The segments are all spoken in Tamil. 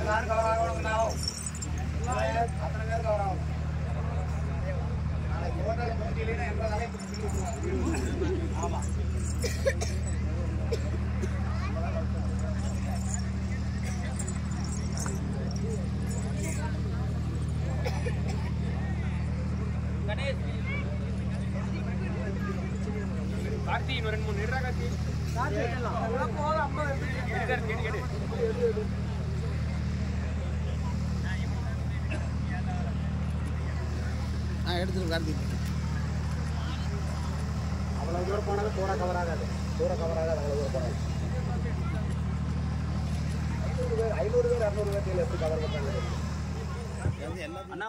எல்லாரும் கவர் ஆகணும். அத்தனை பேர் கவர் ஆகும். நாளைக்கு ஹோட்டல் போட்டியிலேயே என்பதாலே ஆமா. கார்த்தி இன்னும் 2-3 நிறா கார்த்தி போதும் 50 கேடு எடுத்துட்டு கார்த்தி அவ்வளவு தூரம் போனாலும் தூர கவர் ஆகாது அவ்வளவு தூரம் போனாலும் 500 பேர் 600 பேர் எப்படி கவர் பண்றாங்க அண்ணா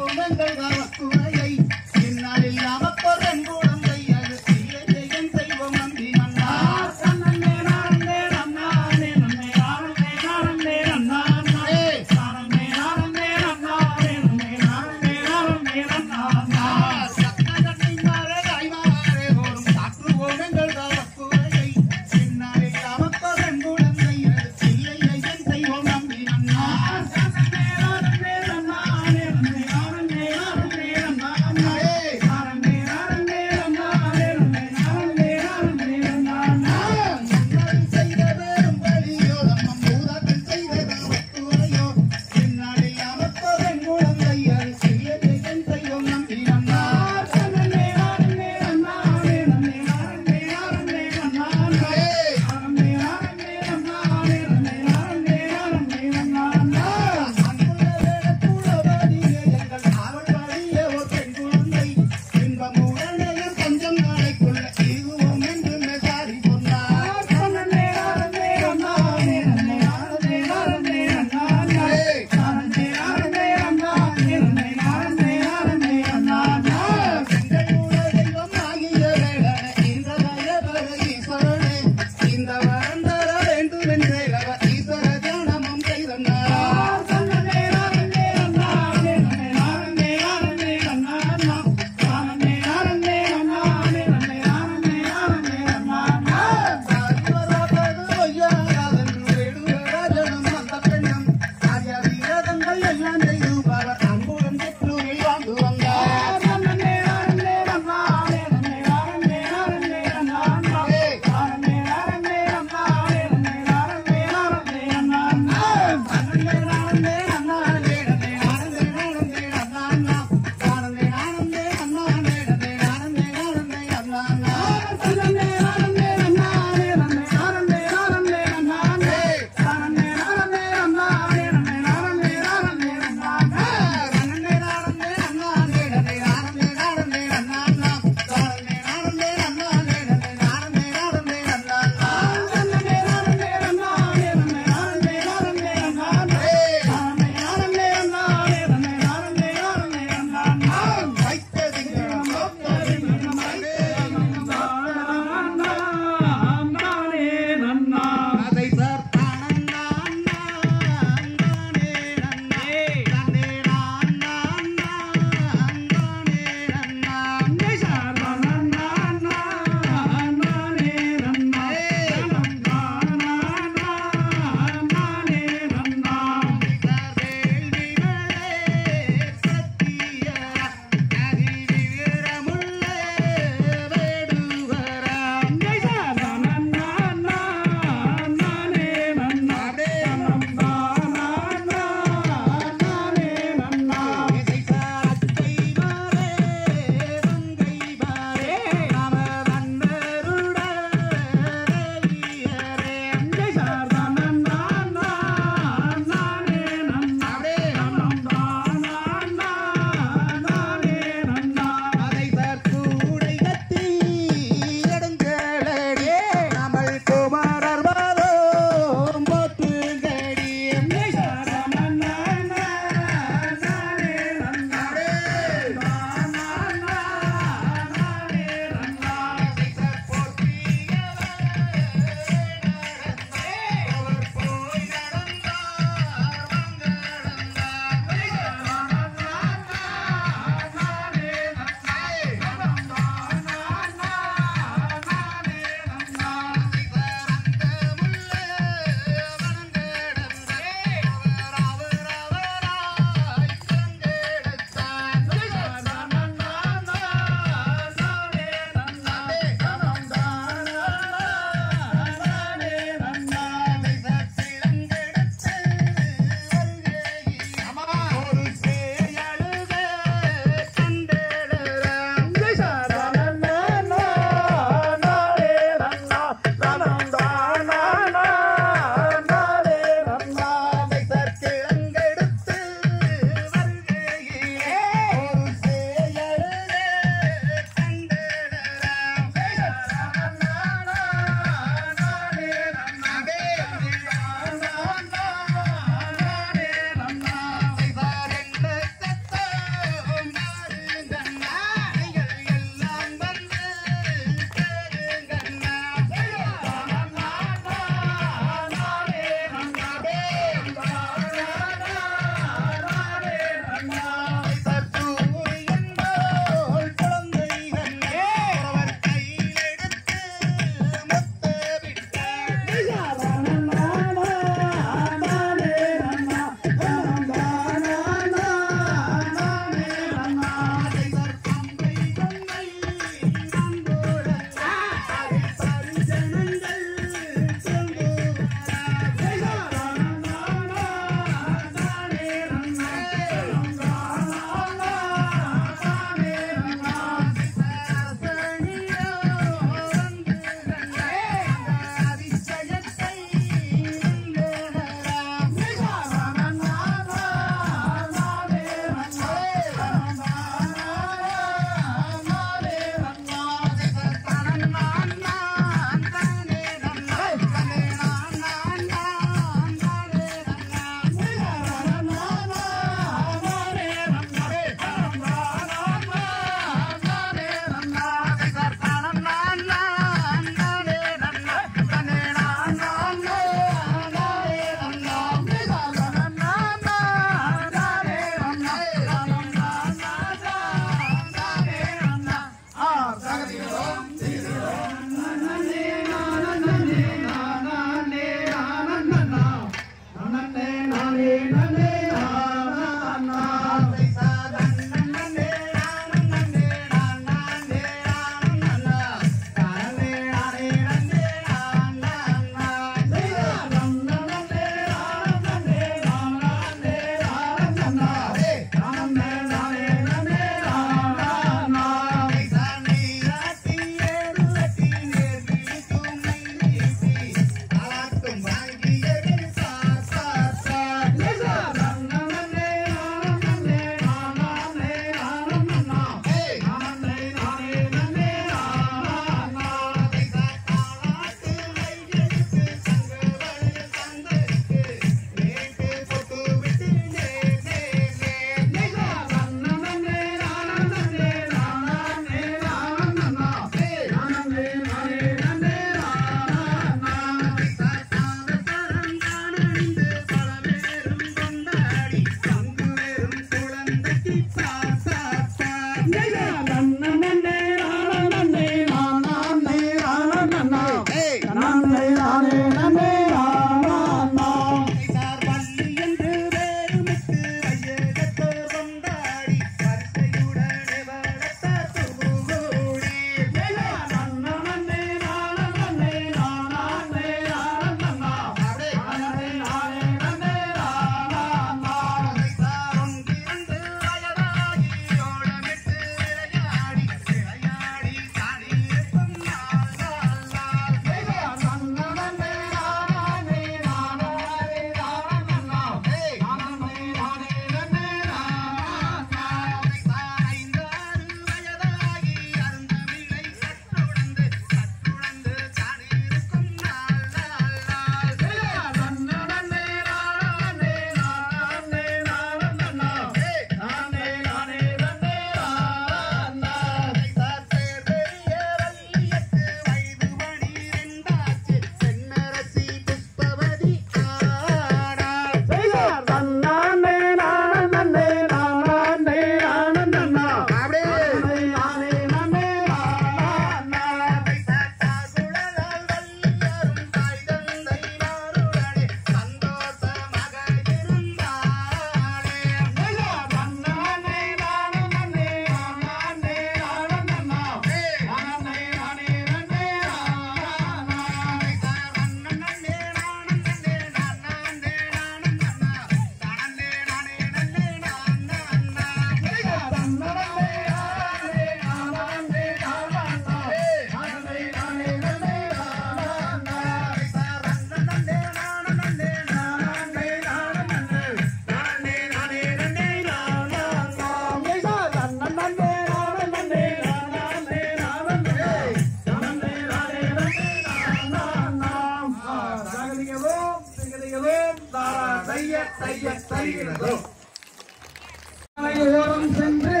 ஓரம் சென்று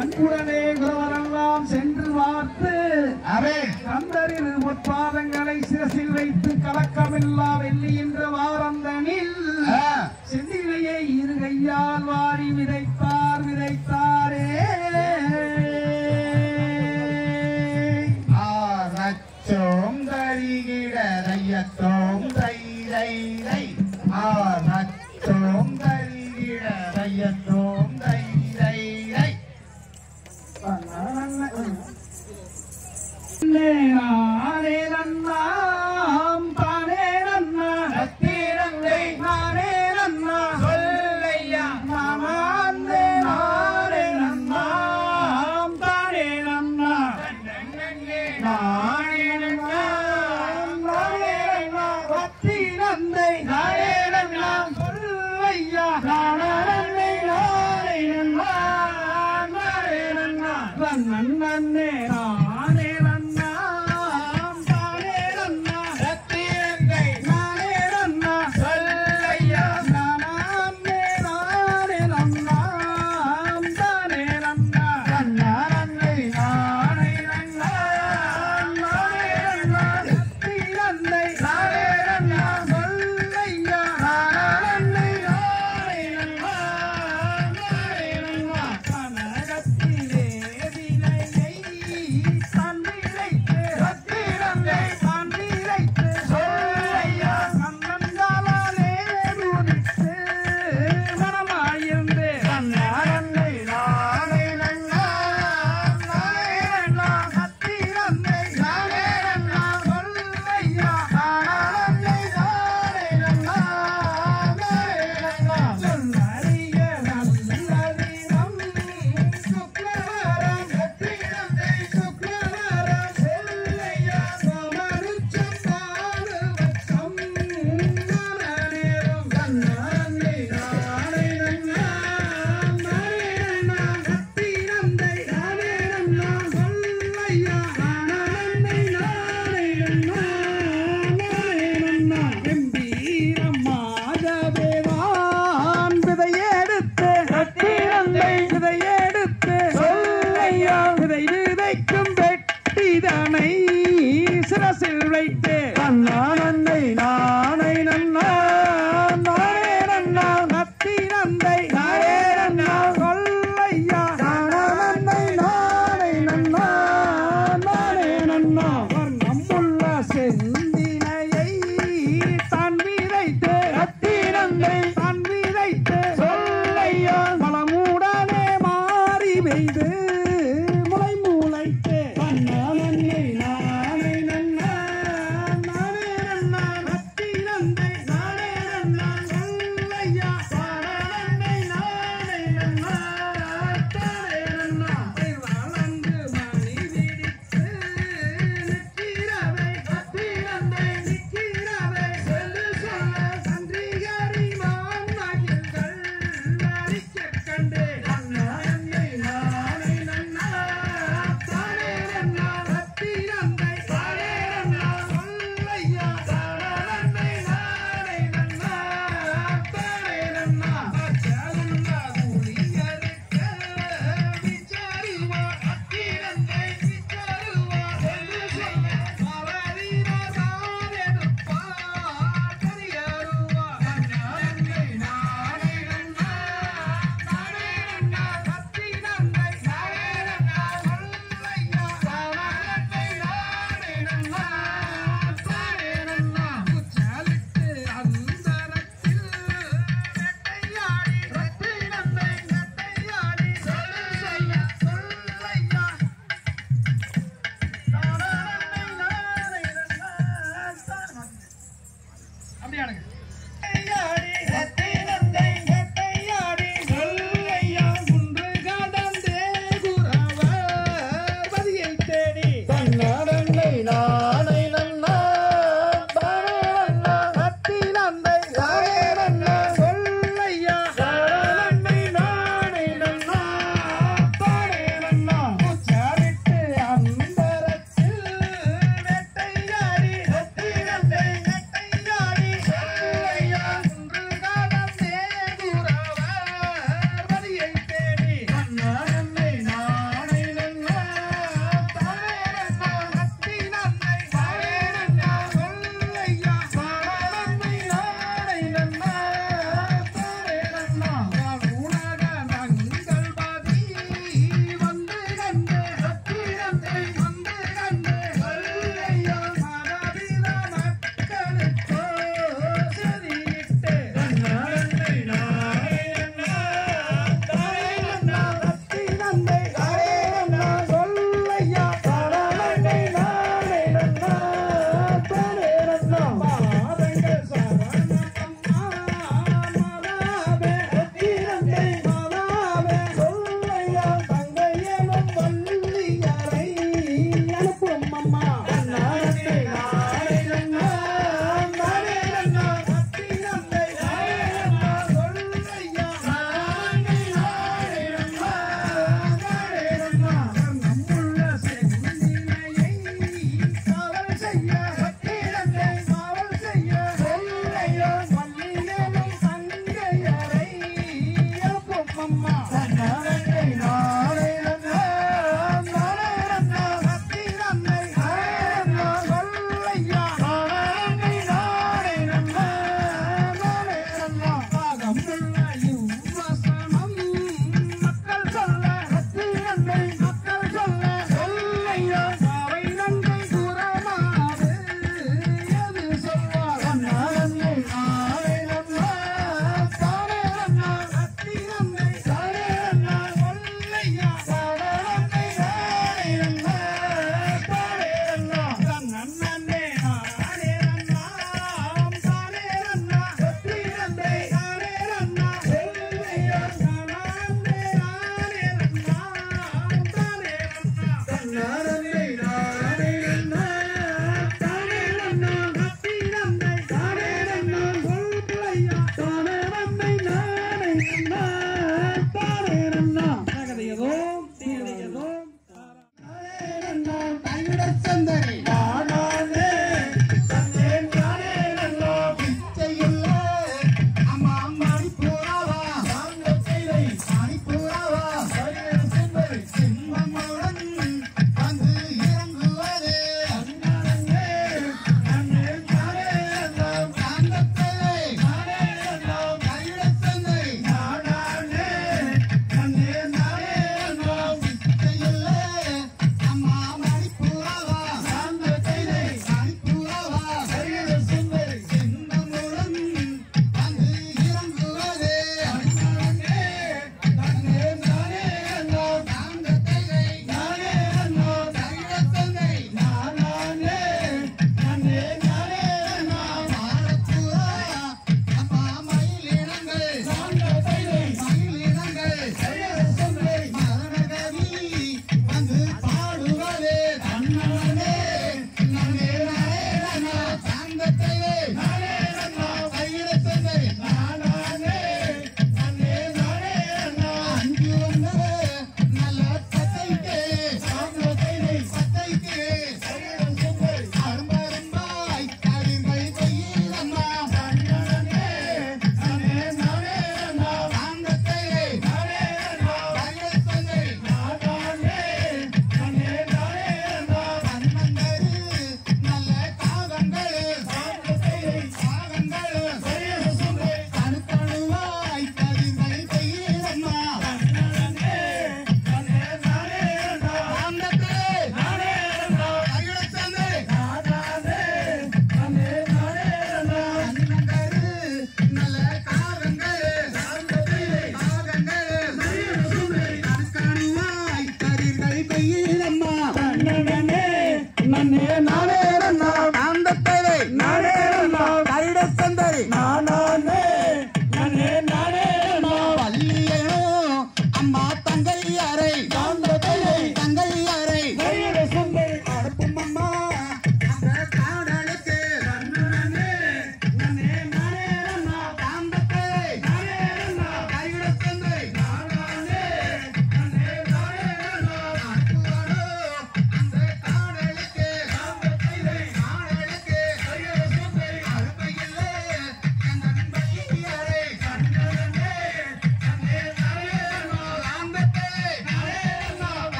அன்புடனே குரவரெல்லாம் சென்று பார்த்து கந்தரின் பொற்பாதங்களை சிரசில் வைத்து கலக்கமில்லா வெள்ளி என்ற வாரந்தனில் செந்திலையை இரு கையால் வாரி விதைத்தாரே ஆரச்சோம் தரிகிட தையத்தோம் தை ஆரச்சோம் தரிகிட தையத்தோம் தை நானே நன்னாம் தானே நன்னா நானே நன்னா சொல்லையா நானே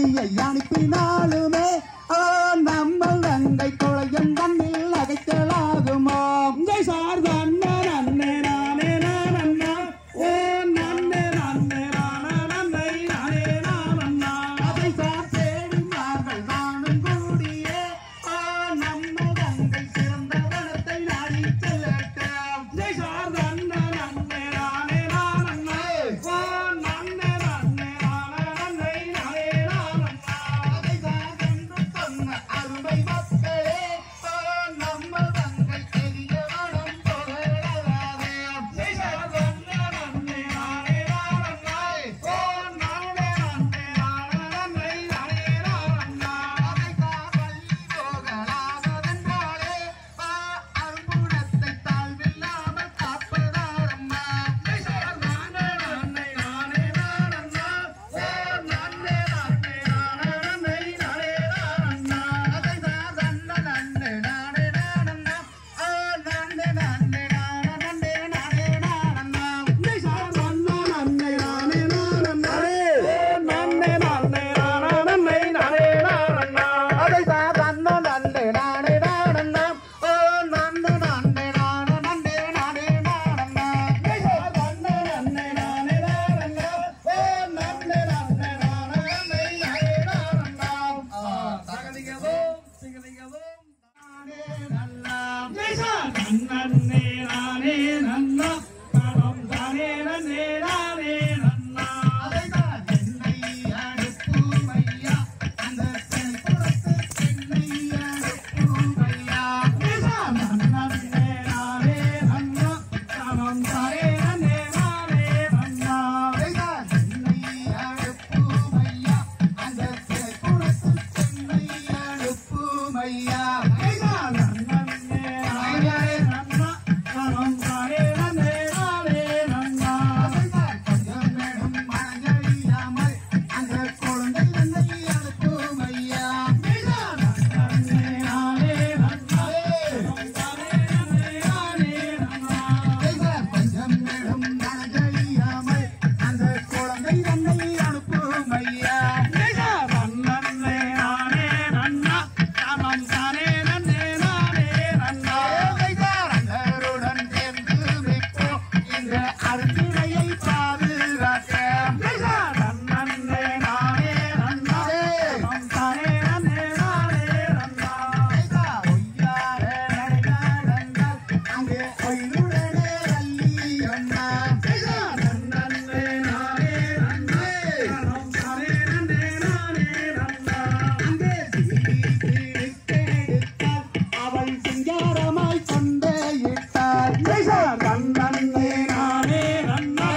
வள்ளியை அனுப்பினாலுமே நம்ம நங்கை குழையும் தண்ணில் அகைக்கலாகுமா சார் நன்னே நன்னே நானே நானண்ணா ஓ நன்னே நன்னே நானே நன்னை நானே நானண்ணா அதை சார் தேடினார்கள் நானும் கூடியே நம்ம நங்கை சிறந்த வனத்தை நாடி செல்லட்டும் சார் நன்னே நன்னே நானே நானண்ணா ஓ நன்னே நன்னே நானே நன்னை நானே நானண்ணா அதை சார் என்று சொன்ன அருமை மக்களே நம்ம நங்கை பெரிய வனம் புகழாதே சார் நன்னே நன்னே நானே நானண்ணா ஓ நன்னே நன்னே நானே நன்னை நானே நானண்ணா அதை சார் வள்ளி போகலாதென்றாலே அரும்புணத்தை தாழ்வில்லாமல் காப்பதாரம்மா சார் நன்னே நன்னே நானே நானண்ணா ஓ நன்னே நன்னே நானே நன்னை நானே நானண்ணா அதை சார் நன்ன நன்னே நானே நானண்ணா நன்னே நன்னே நானே நானே நானண்ணா சார் நன்னே நன்னே நானே நானண்ணா ஓ நன்னே நன்னே நானே நன்னை நானே நானண்ணா அதை சார் நன்ன நன்னே நானே நானண்ணா நன்ன நன்னே நானே நானே நானண்ணா சார் நன்னே நன்னே நானே நானண்ணா ஓ நன்னே நன்னே நானே நன்னை நானே நானண்ணா தகதிகவும் சிகதிகவும் நானே நல்லா சார் நன்னே நானே நன்னா பரம் தானே நன்னே நானே நன்னா அதை சார் என்னை அனுப்பும் ஐயா அந்த செல்புறத்து என்னை அனுப்பும் ஐயா சார் நன்னே நானே நன்னா பரம் தானே நன்னே நானே நன்னா அதை சார் என்னை அனுப்பும் ஐயா அந்த செல்புறத்து என்னை அனுப்பும் ஐயா சார் நன்னே நானே நன்னா பரம் தானே நன்னே நானே நன்னா அதை சார் கொஞ்சம் நேரம் மழையாமல் அந்த குழந்தை என்னை அனுப்பும் ஐயா நன்னே நானே நன்னா பரம் தானே நன்னே நானே நன்னா அதை சார் கொஞ்சம் நேரம் மழையாமல் அந்த குழந்தை என்னை அனுப்பும் ஐயா சார் நன்னே நானே நன்னா பரம் தானே நன்னே நானே நன்னா அதை சார் அங்கருடன் சேர்ந்து வைப்போம் இந்த அருந்தினையை பாதுகாக்க சார் நன்னே நானே நன்னா பரம் தானே நன்னே நானே நன்னா அதை சார் ஒய்யார நடந்தால் அங்கே ஒய்யுடனே வள்ளி அண்ணா சார் நன்னே நானே நன்னா பரம் தானே நன்னே நானே நன்னா அங்கே எடுத்தால் அவள் சிங்காரமாய் கொண்டே இட்டாள் சார் நன்னே நானே நன்னா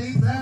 Hey,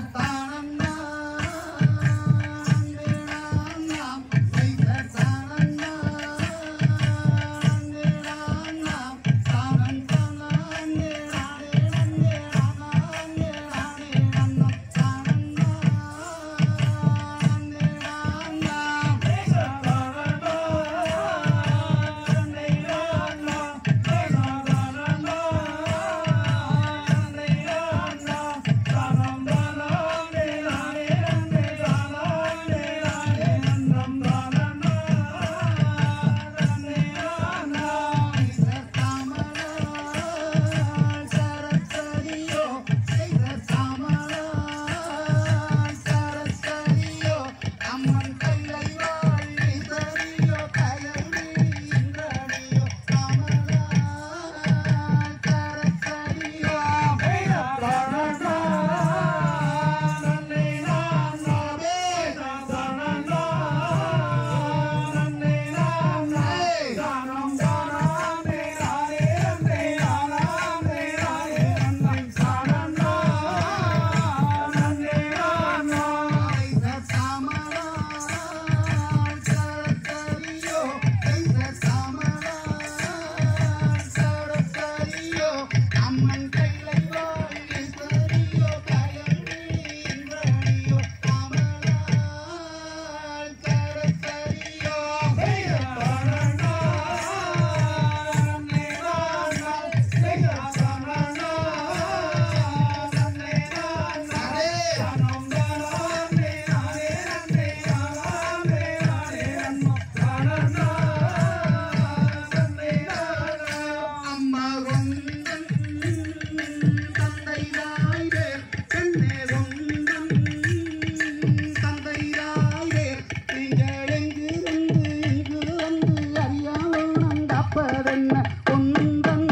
காப்பதென்ன கொந்தன்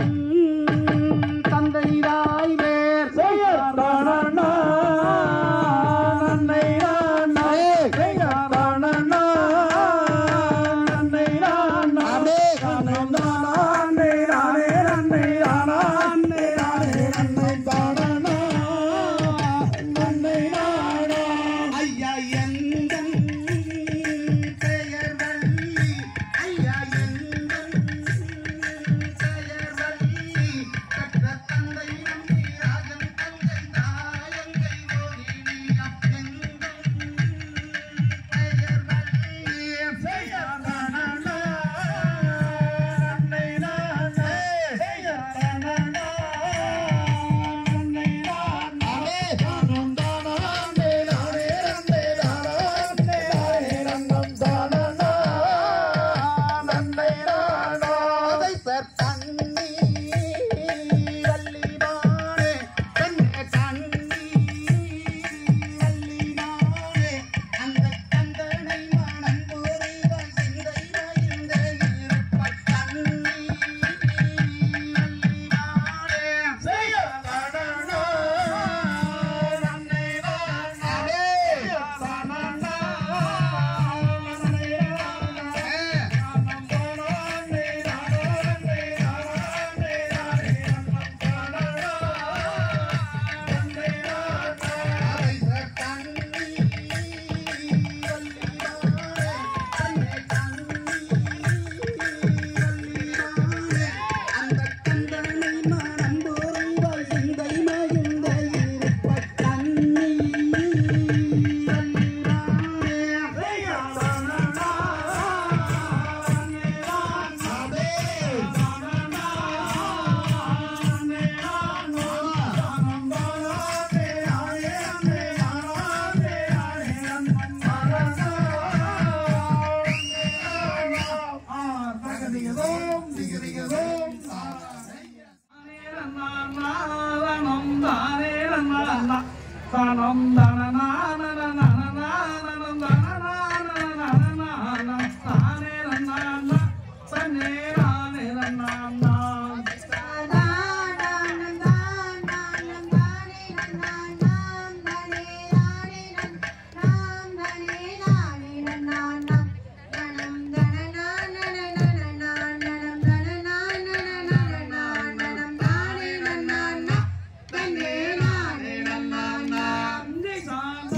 தந்தைதாய் வேர் செய்யாதானா நன்னை நானே செய்யாதானா நன்னை நானே நன்னை நானே நன்னை நானே நன்னை தானா நன்னை நானே ஐயா எந்தன் பெயர் வள்ளி ஐயா எந்தன் பெயர் வள்ளி கற்ற தந்தை நம்பி ராஜன் தந்தை தாயங்கை ஓடினியா எந்தன் பெயர் வள்ளி செய்யாதானா நன்னை நானே செய்யாதானா நன்னை நானே தானம் தானே நானே நன்னை தானே ரங்கம் தானா நன்னை நானா அதை தண்ணி வள்ளிமானே பெண்ணே தண்ணி வள்ளிமானே அந்த கந்தனை மனம் புரிவாய் சிந்தை மகிழ்ந்த இருப்பாய் தண்ணி வள்ளிமானே செய்யாதானா நன்னை நானே செய்யாதானா நன்னை Sa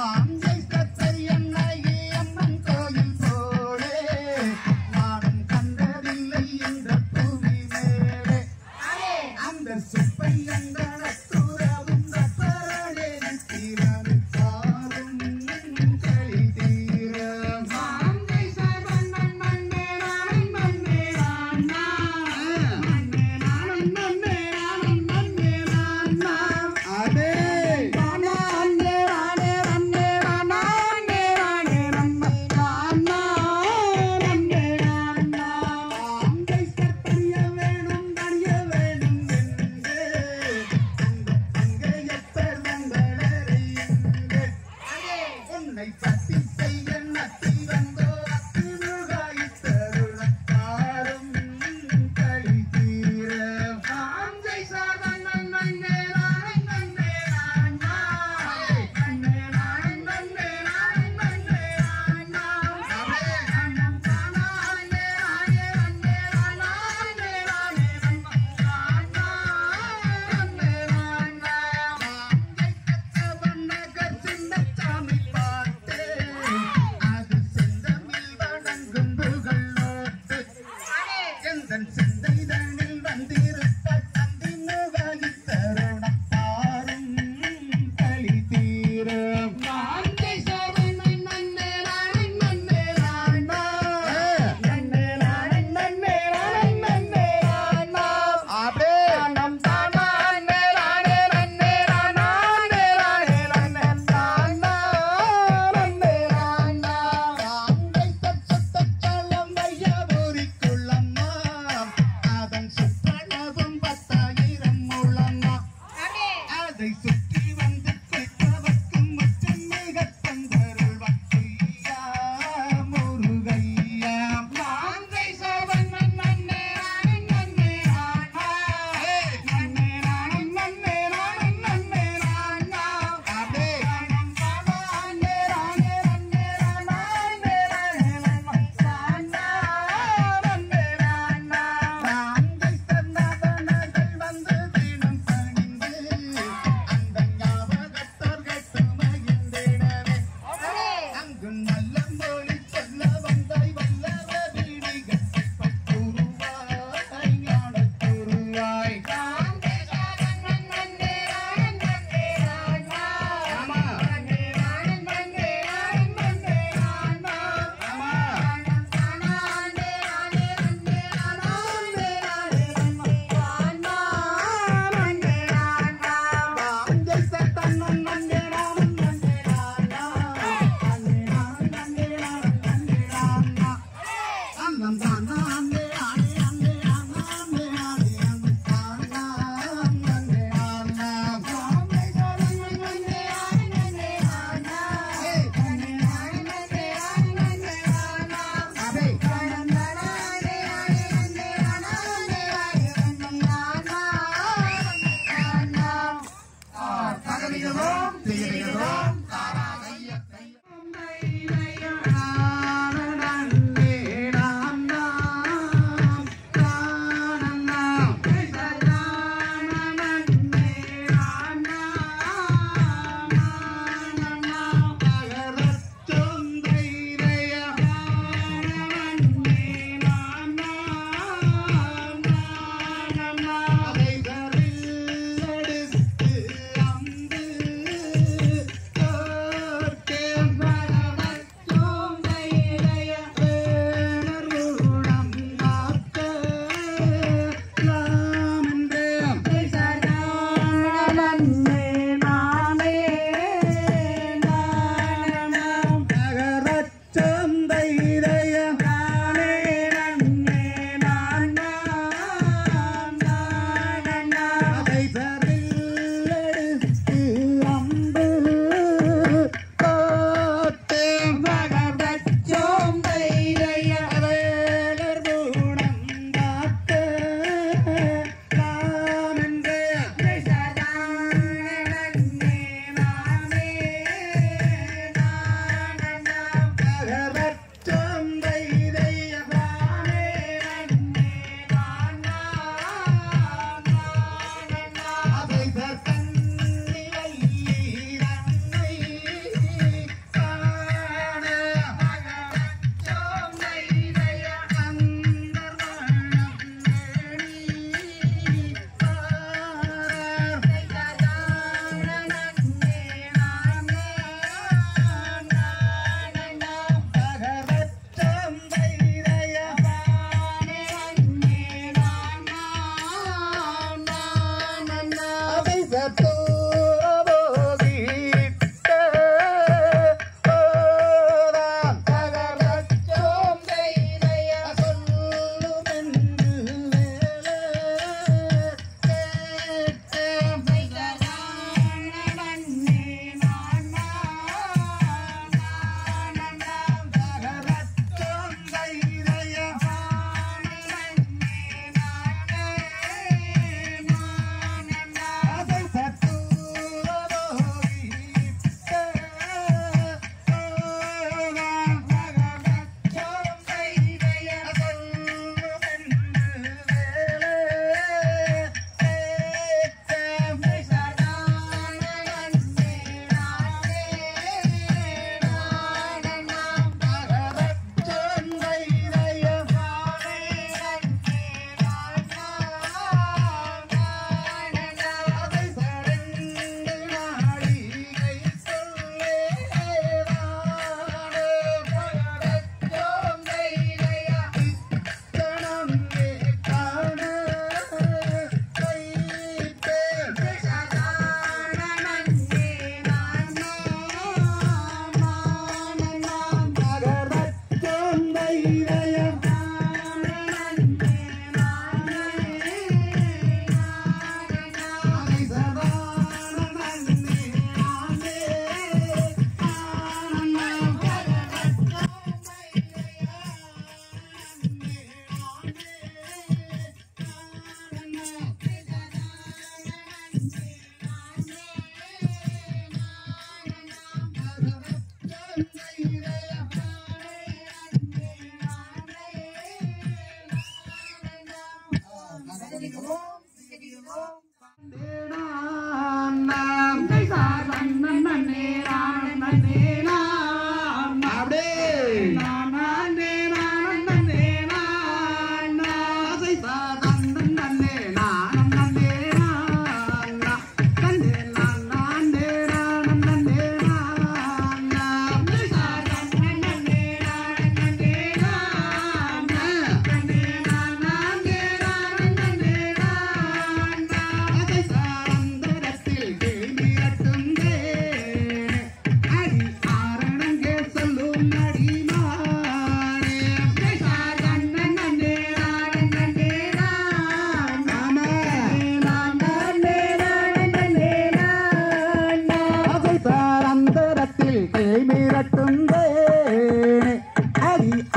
ஆஞ்சை கத்தை என்னை அம்மன் கோயில் போலே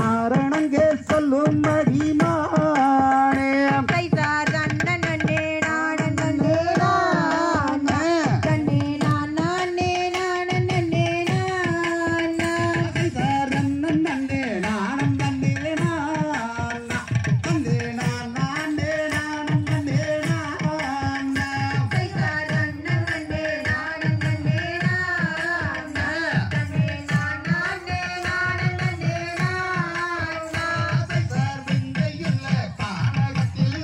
காரணங்கே சொல்லும் அடிமானே கைசார் தன்ன நன்னே நானே நன்னே நானா தன்னே நானா நே நானே நன்னே நானா கைசார் தன்ன நன்னே நானம் நன்னே நானா தன்னே நானா நே நானம் நன்னே நானா கைசார் தன்ன நன்னே நானே நன்னே நானா தன்னே நானா நே நானே நன்னே நானா கைசார் விந்தையுள்ள கானகத்தில்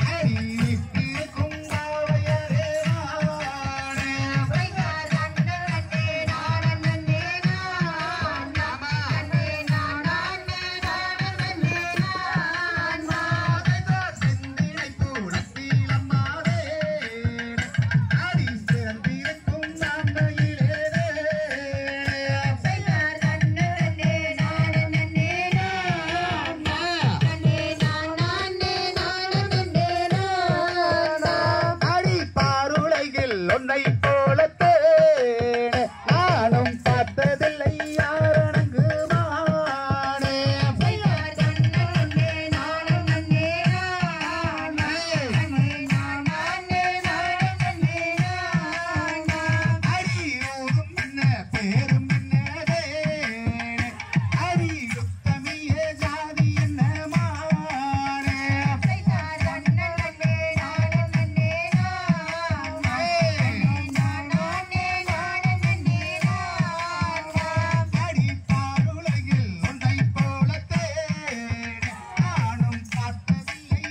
அடிக்கு குங்காவையரே வானே கைசார் தன்ன நன்னே நானே நன்னே நானா தன்னே நானா நே நானே நன்னே நானா கைசார் சிந்தினை கூடத்தில் அம்மாவே அடி சேர்ந்திருக்கும் நாந்தையிலே கைசார் தன்ன நன்னே நானே நன்னே நானா தன்னே நானா நே நானே நன்னே நானா அடி பாருலையில் ஒன்னை போலத்தே நானும் பார்த்ததில்லை யாரணங்குமானே கைசார் தன்ன நன்னே நானே நன்னே நானா தன்னே நானா நே நானே நன்னே நானா அடி ஊரும் என்ன பேரும் என்னதே அடி யுத்தமியே ஜாதி என்ன மானே கைசார் தன்ன நன்னே நானே நன்னே நானா தன்னே நானா நே நானே நன்னே நானா அடி பாருலையில் ஒன்றை போலத்தே நானும் பார்த்ததில்லை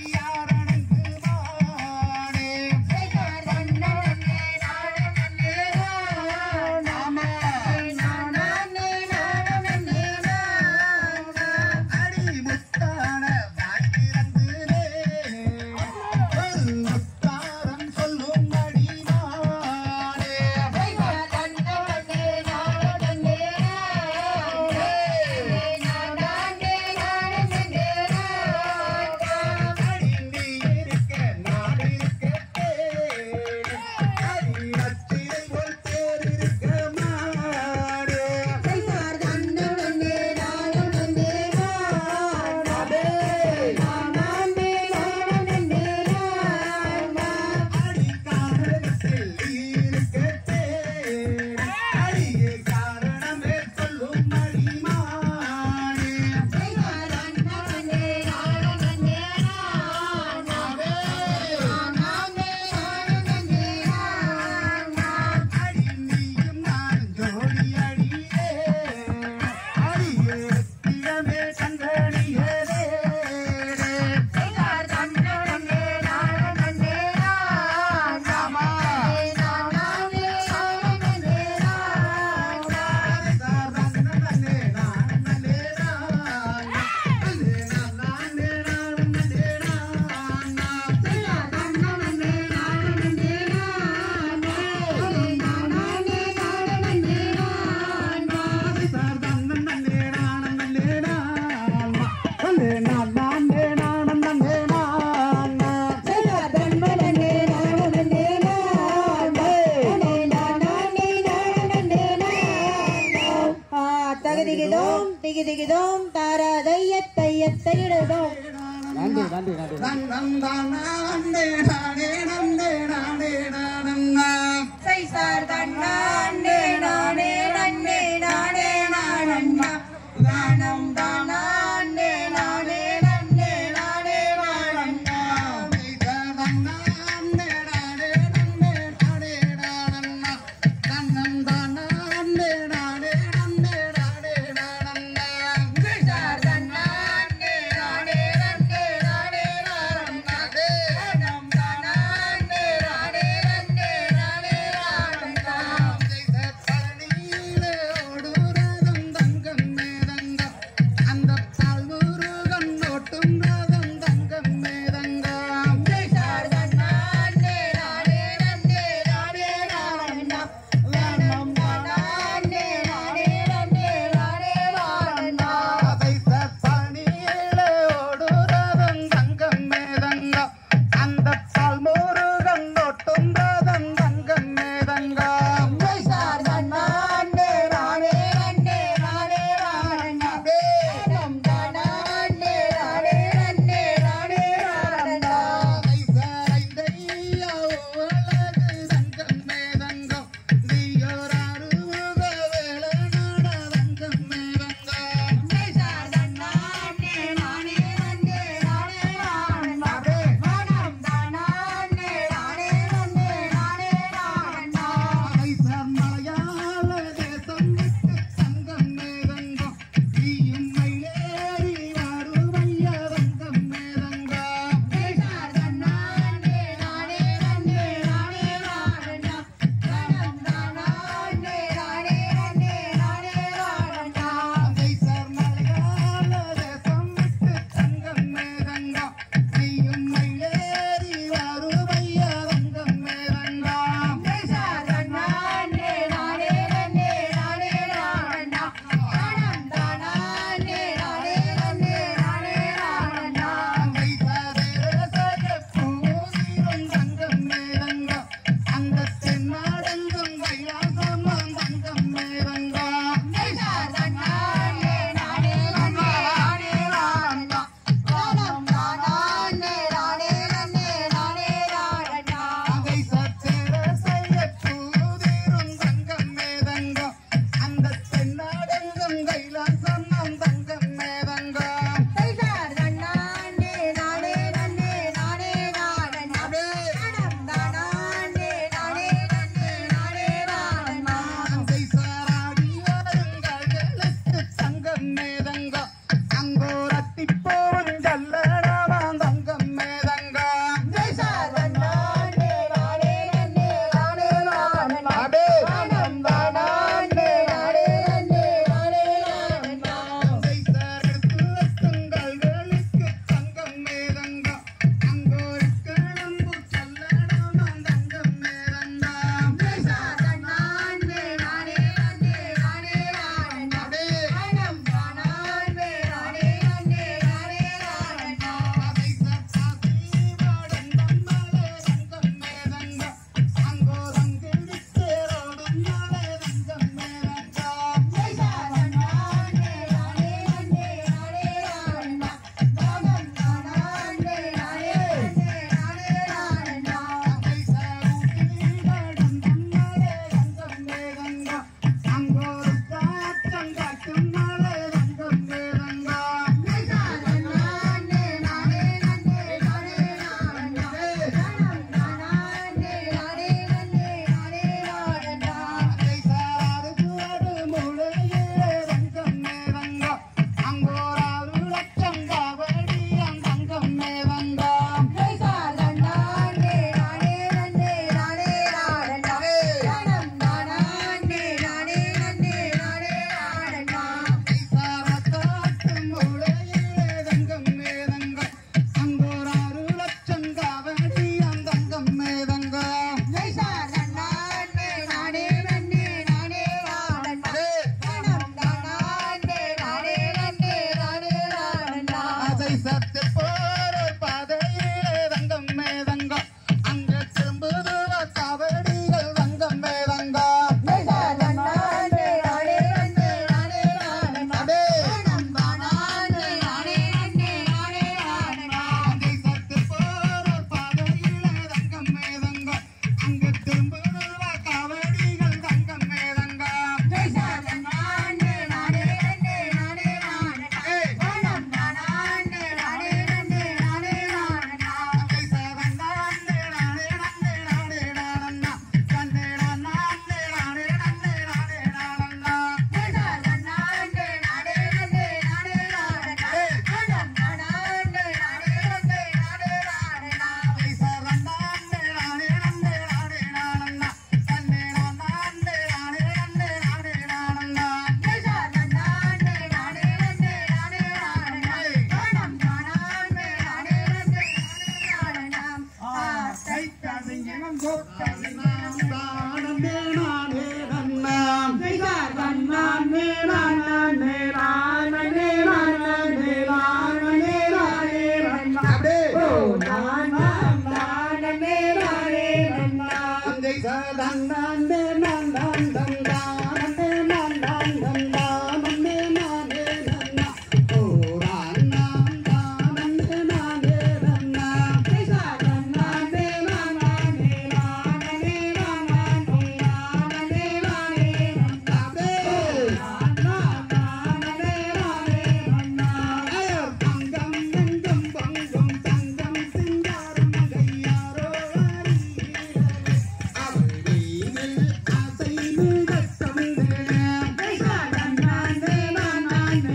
யாரணங்குமானே கைசார் தன்ன நன்னே நானே நன்னே நானா தன்னே நானா நே நானே நன்னே நானா அடி முத்தான வாய்ப்பிறந்தே ஒரு முத்தாரம் சொல்லும் அடிமானே கைசார் தன்ன நன்னே நானே நன்னே நானா தன்னே நானா நே நானே நன்னே நானா அடி நீ இருக்க நான் இருக்கட்டே அடி நச்சிரை போல் தேர் இருக்க மாடே கைசார் தன்ன நன்னே நானே நன்னே நானா நானா நே நானே நன்னே நானா அடி காரணத்தில் இருக்கட்டே அடியே காரணமே சொல்லும் அடிமானே கைசார் தன்ன நன்னே நானே நன்னே நானா நானா நே நானே நன்னே நானா அடி நீயும் நானும் ஜோடி அடியே அடியே திறமே சங்கடியே கைசார் தன்ன நன்னே நானே நன்னே நானா நானா நே நானே நன்னே நானா கைசார் தன்ன நன்னே நானே நன்னே நானா நானா நே நானே நன்னே நானா கைசார் தன்ன நன்னே நானே நன்னே நானா நானா நே நானே நன்னே நானா தகதிகிதோம் திகிதிகிதோம் தாராதையத்தையத்தையிடுதோம் கைசார் தன்னானே நானே நன்னே நானே நானண்ணா தானம் தானே நானே நன்னே நானே நானண்ணா கைசார் தன்னானே நானே நன்னே நானே நானண்ணா தானம் தானே நானே நன்னே நானே நானண்ணா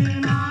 Na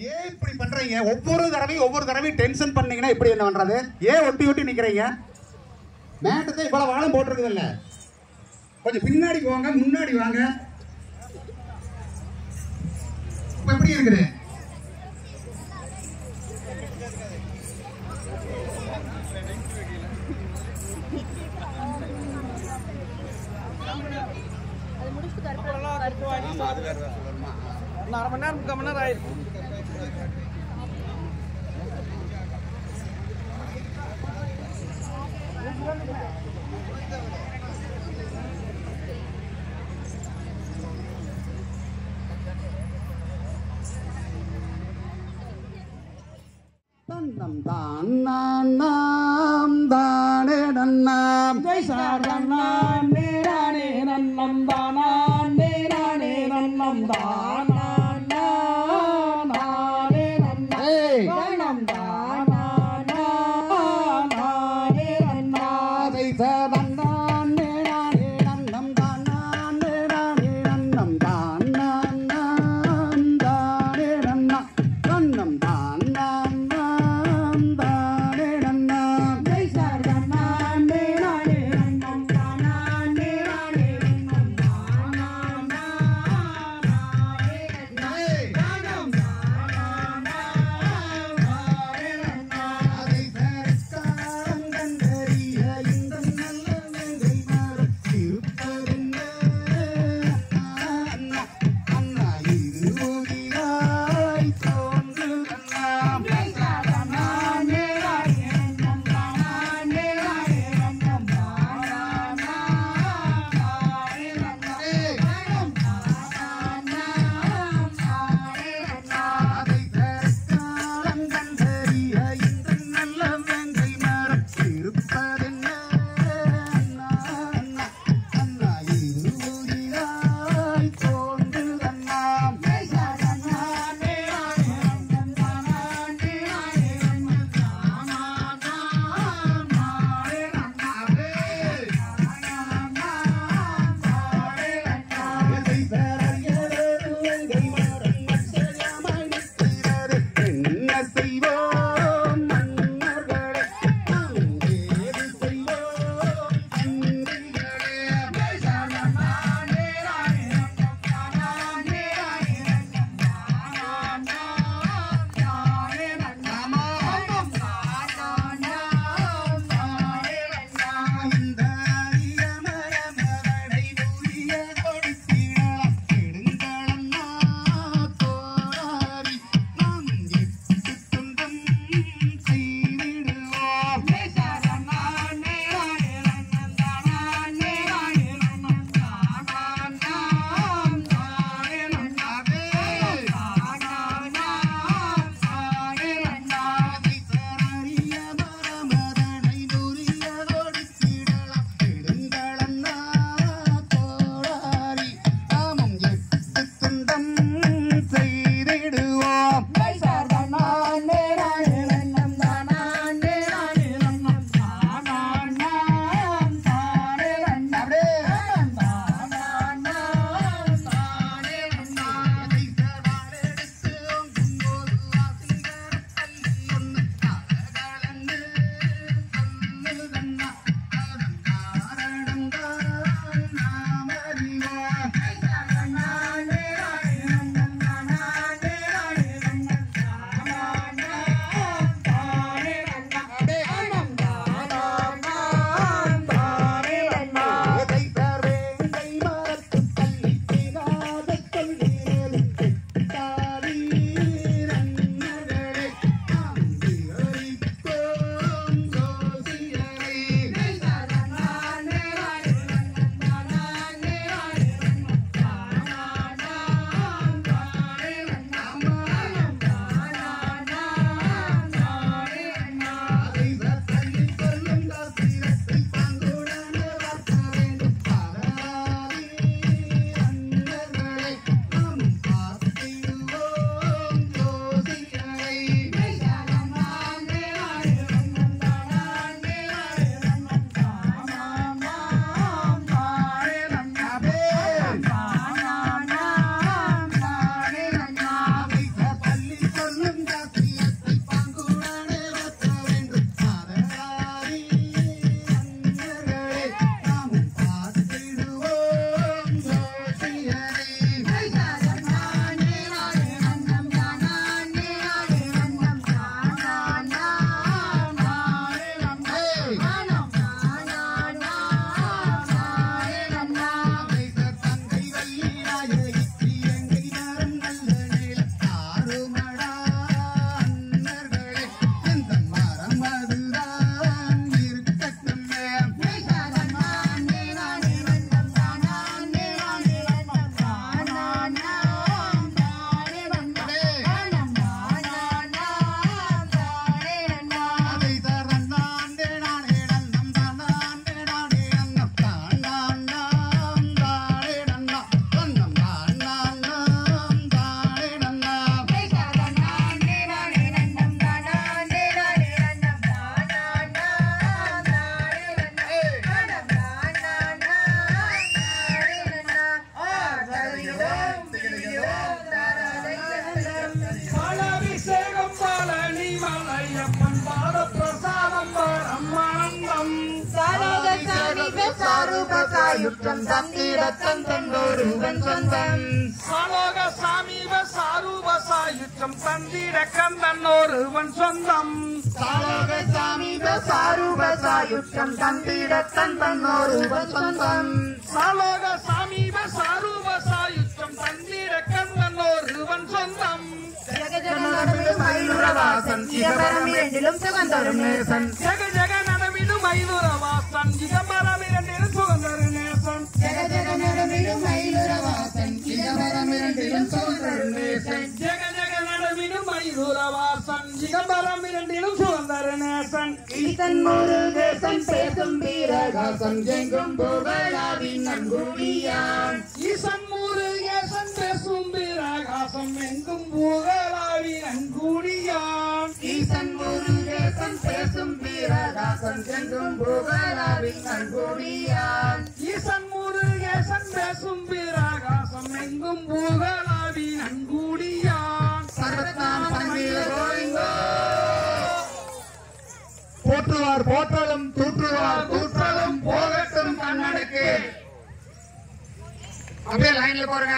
ஏன் இப்படி பண்றீங்க? ஒவ்வொரு தடவையும் டென்ஷன் பண்ணீங்கன்னா இப்படி என்ன பண்றது? ஏன் ஒட்டி ஒட்டி நிக்கிறீங்க? மேட்டத்தை இவ்வளவு வாழம் போட்டிருக்குது இல்ல, கொஞ்சம் பின்னாடி போங்க, முன்னாடி வாங்க. இப்ப எப்படி இருக்குது? அரை மணி நேரம் 3/4 மணி நேரம் ஆயிருக்கு. தன்னம் தான் நாம் தானே நன்னாம் ஜெய் சார் தன்னான் நேரானே நன்னம் தானான் நேரானே நன்னம் தானான் நானே நன்னம் தானானே நன்னா ஜெய் சார் தன்னான் நேரானே நன்னம் தானான் நேரானே நன்னம் தானான் தானே நன்னா நன்னம் தானான் தானே நன்னா ஜெய் சார் தன்னான் நேரானே நன்னம் தானான் சாரூப சாயுற்றம் தந்திட தந்தன்னொருவன் சொந்தம் சாலோக சாமீப சாரூப சாயுற்றம் தந்திட கந்தன்னொருவன் சொந்தம் சாலோக சாமீப சாரூப சாயுற்றம் தந்திட தந்தன்னொருவன் சொந்தம் சாலோக சாமீப சாரூப சாயுற்றம் தந்திட கந்தன்னொருவன் சொந்தம் ஜெகஜகநடமிடும் மயூரவாசன் சிதம்பரம் இரண்டிலும் சுகந்தரும் நேசன் ஜெக ஜெக நடமிடும் மயூரவாசன் சிதம்பரம் இரண்டிலும் சுகந்தரும் நேசன் ஜெகஜகநடமிடும் மயூரவாசன் சிதம்பரம் இரண்டிலும் சுகந்தரும் நேசன் ஜெக ஜெக நடமிடும் மயூரவாசன் சிதம்பரம் இரண்டிலும் சுகந்தரும் நேசன் ஈசன் முருகேசன் பேசும் வீரகாசன் எங்கும் புகழாவின் நன்குடியான் ஈசன் முருகேசன் பேசும் வீரகாசம் எங்கும் புகழாவி நன்குடியான் ஈசன் முருகேசன் பேசும் வீரகாசன் எங்கும் புகழாவின் நன்குடியான் ஈசன் முருகேசன் பேசும் வீரகாசம் எங்கும் புகழாவி நன்குடியான் சர்வநாம சங்கீத கோவிந்தோ போற்றுவார் போற்றலும் தூற்றுவார் தூற்றலும் போகட்டும் கண்ணனுக்கு. அப்படியே லைன்ல போறேங்க.